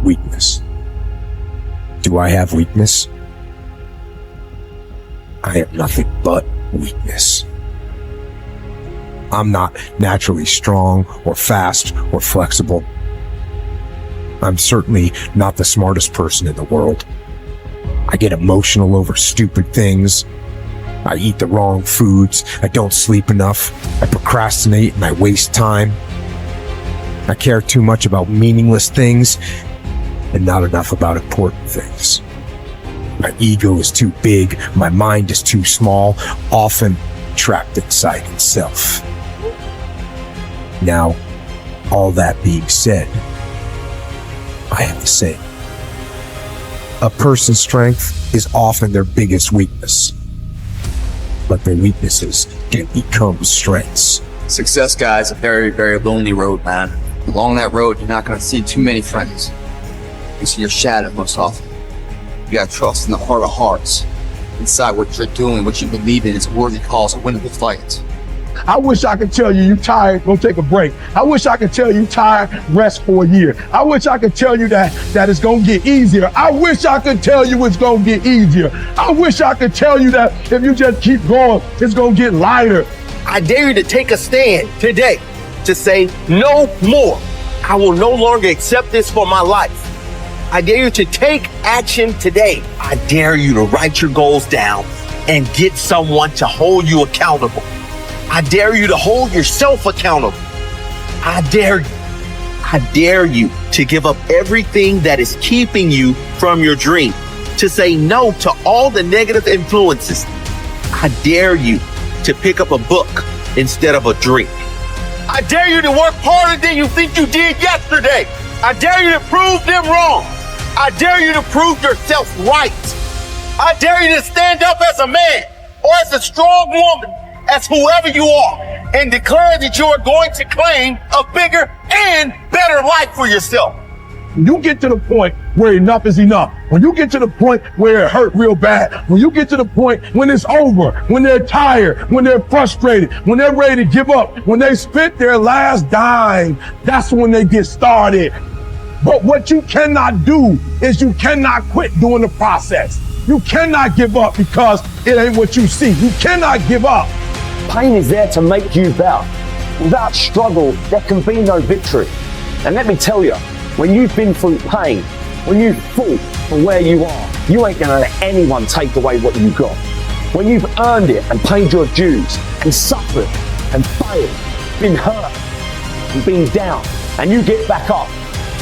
weakness. Do I have weakness? I am nothing but weakness. I'm not naturally strong or fast or flexible. I'm certainly not the smartest person in the world. I get emotional over stupid things. I eat the wrong foods. I don't sleep enough. I procrastinate and I waste time. I care too much about meaningless things and not enough about important things. My ego is too big. My mind is too small, often trapped inside itself. Now, all that being said, I have to say, a person's strength is often their biggest weakness, but their weaknesses can become strengths. Success, guys, a very, very lonely road, man. Along that road, you're not going to see too many friends. You see your shadow most often. You got to trust in the heart of hearts. Inside what you're doing, what you believe in is a worthy cause, a winnable fight. I wish I could tell you you're tired, go take a break. I wish I could tell you tired, rest for a year. I wish I could tell you that it's gonna get easier. I wish I could tell you it's gonna get easier. I wish I could tell you that if you just keep going, it's gonna get lighter. I dare you to take a stand today to say no more. I will no longer accept this for my life. I dare you to take action today. I dare you to write your goals down and get someone to hold you accountable. I dare you to hold yourself accountable. I dare you to give up everything that is keeping you from your dream, to say no to all the negative influences. I dare you to pick up a book instead of a drink. I dare you to work harder than you think you did yesterday. I dare you to prove them wrong. I dare you to prove yourself right. I dare you to stand up as a man or as a strong woman, as whoever you are, and declare that you are going to claim a bigger and better life for yourself. When you get to the point where enough is enough, when you get to the point where it hurt real bad, when you get to the point when it's over, when they're tired, when they're frustrated, when they're ready to give up, when they spent their last dime, that's when they get started. But what you cannot do is you cannot quit during the process. You cannot give up because it ain't what you see. You cannot give up. Pain is there to make you better. Without struggle, there can be no victory. And let me tell you, when you've been through pain, when you've fought for where you are, you ain't gonna let anyone take away what you got. When you've earned it and paid your dues and suffered and failed, been hurt and been down, and you get back up,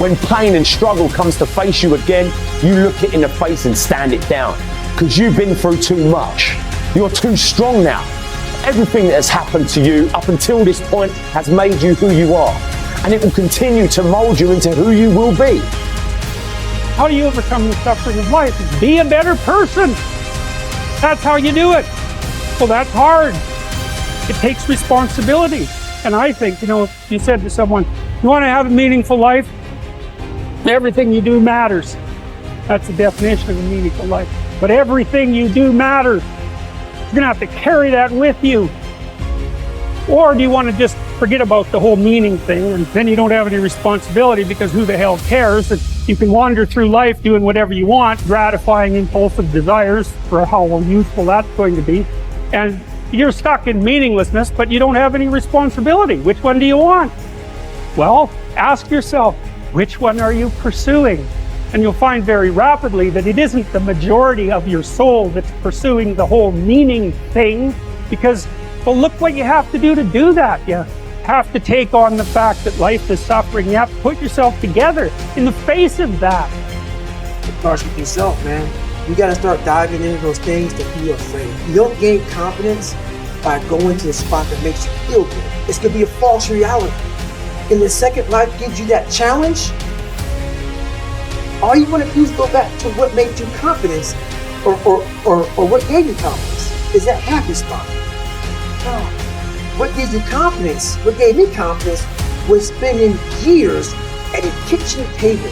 when pain and struggle comes to face you again, you look it in the face and stand it down. Because you've been through too much. You're too strong now. Everything that has happened to you up until this point has made you who you are. And it will continue to mold you into who you will be. How do you overcome the suffering of life? Be a better person. That's how you do it. Well, that's hard. It takes responsibility. And I think, if you said to someone, you want to have a meaningful life? Everything you do matters. That's the definition of a meaningful life. But everything you do matters. You're gonna have to carry that with you. Or do you want to just forget about the whole meaning thing, and then you don't have any responsibility because who the hell cares? And you can wander through life doing whatever you want, gratifying impulsive desires for how useful that's going to be. And you're stuck in meaninglessness, but you don't have any responsibility. Which one do you want? Well, ask yourself, which one are you pursuing? And you'll find very rapidly that it isn't the majority of your soul that's pursuing the whole meaning thing, because, well, look what you have to do that. You have to take on the fact that life is suffering. You have to put yourself together in the face of that. It starts with yourself, man. You got to start diving into those things that you're afraid. You don't gain confidence by going to a spot that makes you feel good. It's going to be a false reality. And the second life gives you that challenge, all you want to do is go back to what made you confidence or what gave you confidence. Is that happy spot? No. What gives you confidence, what gave me confidence, was spending years at a kitchen table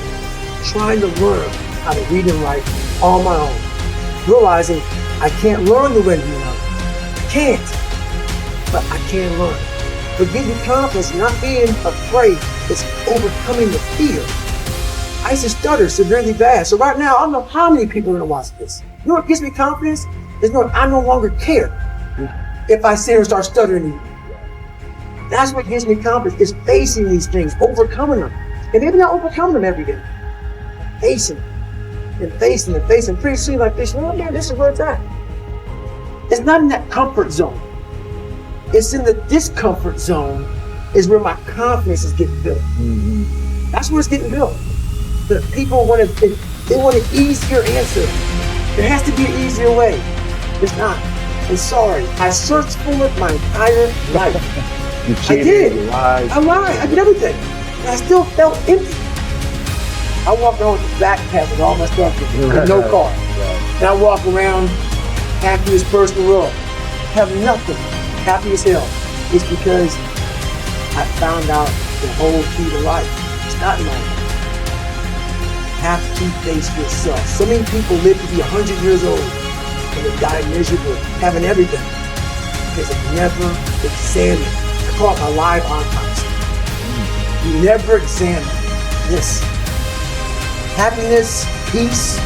trying to learn how to read and write on my own. Realizing I can't learn the way you learn. I can't, but I can learn. What gives you confidence, not being afraid, is overcoming the fear. I used to stutter severely bad. So right now, I don't know how many people are gonna watch this. You know what gives me confidence? Is knowing I no longer care if I sit here and start stuttering. That's what gives me confidence, is facing these things, overcoming them. And maybe not overcoming them every day. Facing and facing and facing. Pretty soon like this, oh man, this is where it's at. It's not in that comfort zone. It's in the discomfort zone is where my confidence is getting built. That's where it's getting built. The people want they want an easier answer. There has to be an easier way. It's not. I'm sorry. I searched for it my entire life. I did. I lied. I did everything. And I still felt empty. I walk around with a backpack with all my stuff with no car. And I walk around happiest person in the world. Have nothing. Happy as hell. It's because I found out the whole key to life. It's not in my life. Have to face yourself. So many people live to be 100 years old and they die miserable, having everything because they never examine. I call it my live autopsy. You never examine this. Happiness, peace,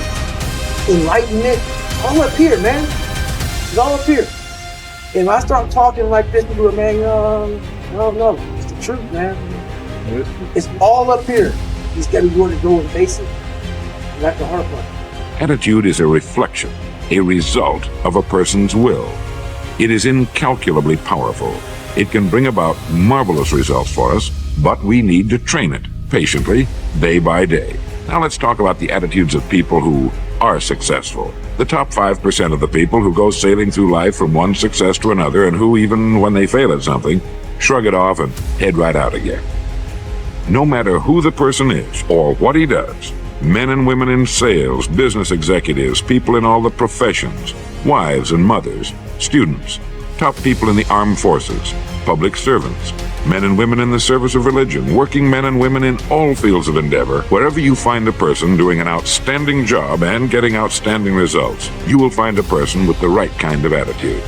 enlightenment, all up here, man. It's all up here. And when I start talking like this, people are, man, no, it's the truth, man. It's all up here. You just got to be willing to go and face it. And that's the hard part. Attitude is a reflection, a result of a person's will. It is incalculably powerful. It can bring about marvelous results for us, but we need to train it patiently, day by day. Now let's talk about the attitudes of people who are successful. The top 5% of the people who go sailing through life from one success to another and who, even when they fail at something, shrug it off and head right out again. No matter who the person is or what he does, men and women in sales, business executives, people in all the professions, wives and mothers, students, top people in the armed forces, public servants, men and women in the service of religion, working men and women in all fields of endeavor, wherever you find a person doing an outstanding job and getting outstanding results, you will find a person with the right kind of attitude.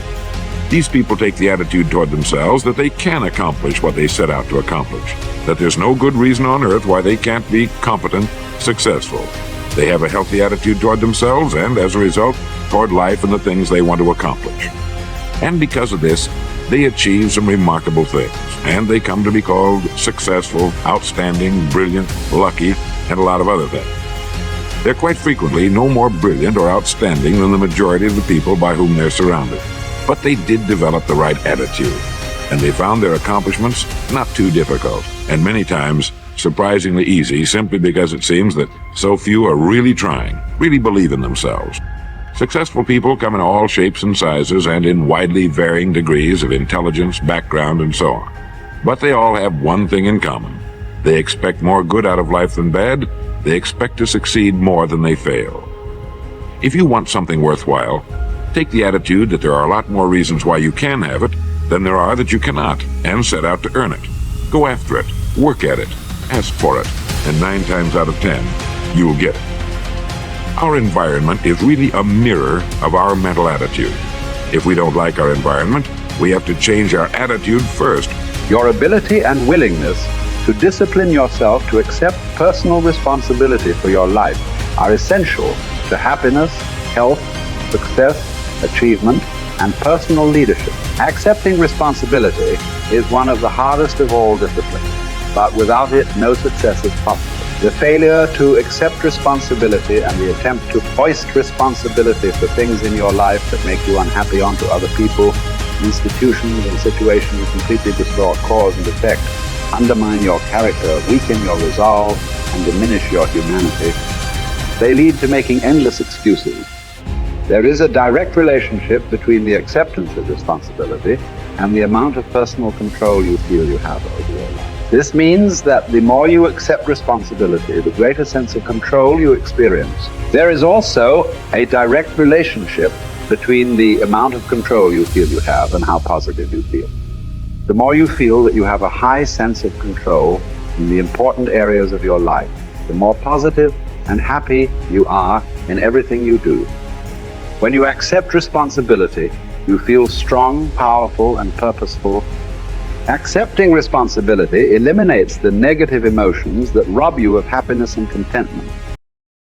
These people take the attitude toward themselves that they can accomplish what they set out to accomplish, that there's no good reason on earth why they can't be competent, successful. They have a healthy attitude toward themselves and, as a result, toward life and the things they want to accomplish. And because of this, they achieve some remarkable things, and they come to be called successful, outstanding, brilliant, lucky, and a lot of other things. They're quite frequently no more brilliant or outstanding than the majority of the people by whom they're surrounded. But they did develop the right attitude, and they found their accomplishments not too difficult, and many times surprisingly easy, simply because it seems that so few are really trying, really believe in themselves. Successful people come in all shapes and sizes and in widely varying degrees of intelligence, background, and so on. But they all have one thing in common. They expect more good out of life than bad. They expect to succeed more than they fail. If you want something worthwhile, take the attitude that there are a lot more reasons why you can have it than there are that you cannot, and set out to earn it. Go after it, work at it, ask for it, and 9 times out of 10, you'll get it. Our environment is really a mirror of our mental attitude. If we don't like our environment, we have to change our attitude first. Your ability and willingness to discipline yourself to accept personal responsibility for your life are essential to happiness, health, success, achievement, and personal leadership. Accepting responsibility is one of the hardest of all disciplines, but without it, no success is possible. The failure to accept responsibility and the attempt to foist responsibility for things in your life that make you unhappy onto other people, institutions, and situations completely distort cause and effect, undermine your character, weaken your resolve, and diminish your humanity. They lead to making endless excuses. There is a direct relationship between the acceptance of responsibility and the amount of personal control you feel you have over your life. This means that the more you accept responsibility, the greater sense of control you experience. There is also a direct relationship between the amount of control you feel you have and how positive you feel. The more you feel that you have a high sense of control in the important areas of your life, the more positive and happy you are in everything you do. When you accept responsibility, you feel strong, powerful, and purposeful, Accepting responsibility eliminates the negative emotions that rob you of happiness and contentment.